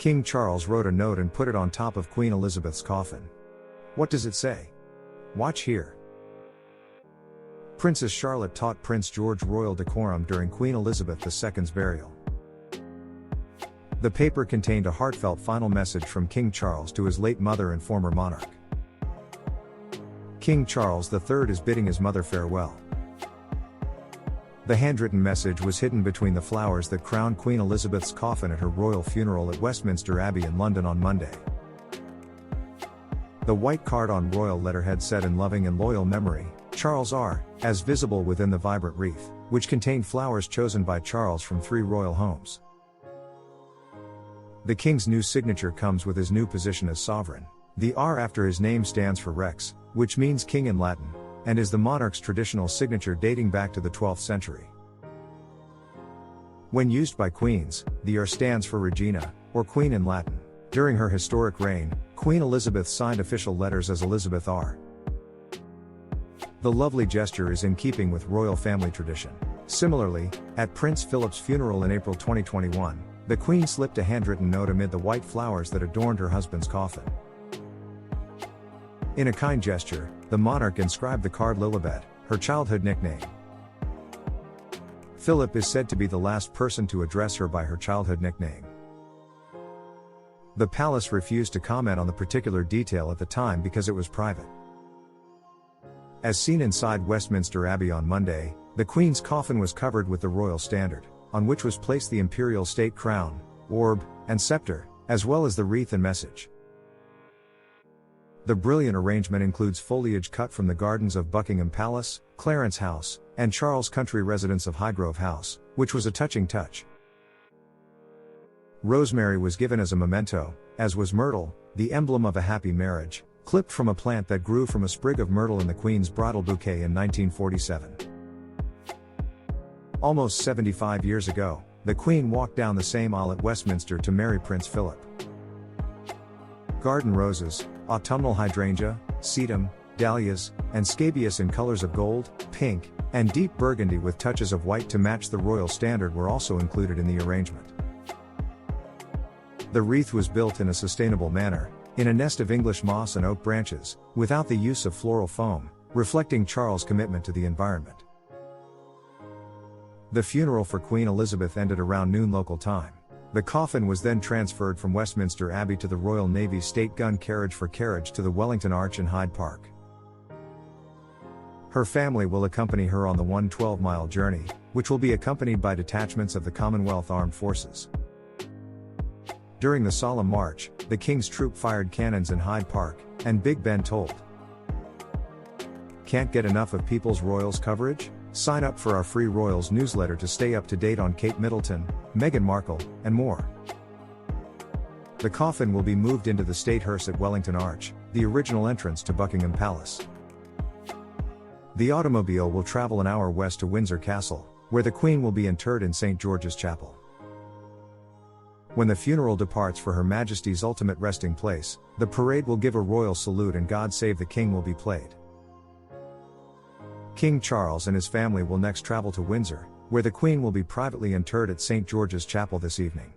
King Charles wrote a note and put it on top of Queen Elizabeth's coffin. What does it say? Watch here. Princess Charlotte taught Prince George royal decorum during Queen Elizabeth II's burial. The paper contained a heartfelt final message from King Charles to his late mother and former monarch. King Charles III is bidding his mother farewell. The handwritten message was hidden between the flowers that crowned Queen Elizabeth's coffin at her royal funeral at Westminster Abbey in London on Monday. The white card on royal letterhead said, "In loving and loyal memory, Charles R," as visible within the vibrant wreath, which contained flowers chosen by Charles from 3 royal homes. The king's new signature comes with his new position as sovereign. The R after his name stands for Rex, which means king in Latin, and is the monarch's traditional signature dating back to the 12th century. When used by queens, the R stands for Regina, or Queen in Latin. During her historic reign, Queen Elizabeth signed official letters as Elizabeth R. The lovely gesture is in keeping with royal family tradition. Similarly, at Prince Philip's funeral in April 2021, the Queen slipped a handwritten note amid the white flowers that adorned her husband's coffin. In a kind gesture, the monarch inscribed the card Lilibet, her childhood nickname. Philip is said to be the last person to address her by her childhood nickname. The palace refused to comment on the particular detail at the time because it was private. As seen inside Westminster Abbey on Monday, the Queen's coffin was covered with the royal standard, on which was placed the imperial state crown, orb, and scepter, as well as the wreath and message. The brilliant arrangement includes foliage cut from the gardens of Buckingham Palace, Clarence House, and Charles' country residence of Highgrove House, which was a touching touch. Rosemary was given as a memento, as was myrtle, the emblem of a happy marriage, clipped from a plant that grew from a sprig of myrtle in the Queen's bridal bouquet in 1947. Almost 75 years ago, the Queen walked down the same aisle at Westminster to marry Prince Philip. Garden roses, autumnal hydrangea, sedum, dahlias, and scabious in colors of gold, pink, and deep burgundy with touches of white to match the royal standard were also included in the arrangement. The wreath was built in a sustainable manner, in a nest of English moss and oak branches, without the use of floral foam, reflecting Charles' commitment to the environment. The funeral for Queen Elizabeth ended around noon local time. The coffin was then transferred from Westminster Abbey to the Royal Navy's State Gun Carriage for carriage to the Wellington Arch in Hyde Park. Her family will accompany her on the 112-mile journey, which will be accompanied by detachments of the Commonwealth Armed Forces. During the solemn march, the King's Troop fired cannons in Hyde Park, and Big Ben told. Can't get enough of People's Royals coverage? Sign up for our free Royals newsletter to stay up to date on Kate Middleton, Meghan Markle, and more. The coffin will be moved into the State Hearse at Wellington Arch, the original entrance to Buckingham Palace. The automobile will travel an hour west to Windsor Castle, where the Queen will be interred in St. George's Chapel. When the funeral departs for Her Majesty's ultimate resting place, the parade will give a royal salute and God Save the King will be played. King Charles and his family will next travel to Windsor, where the Queen will be privately interred at St. George's Chapel this evening.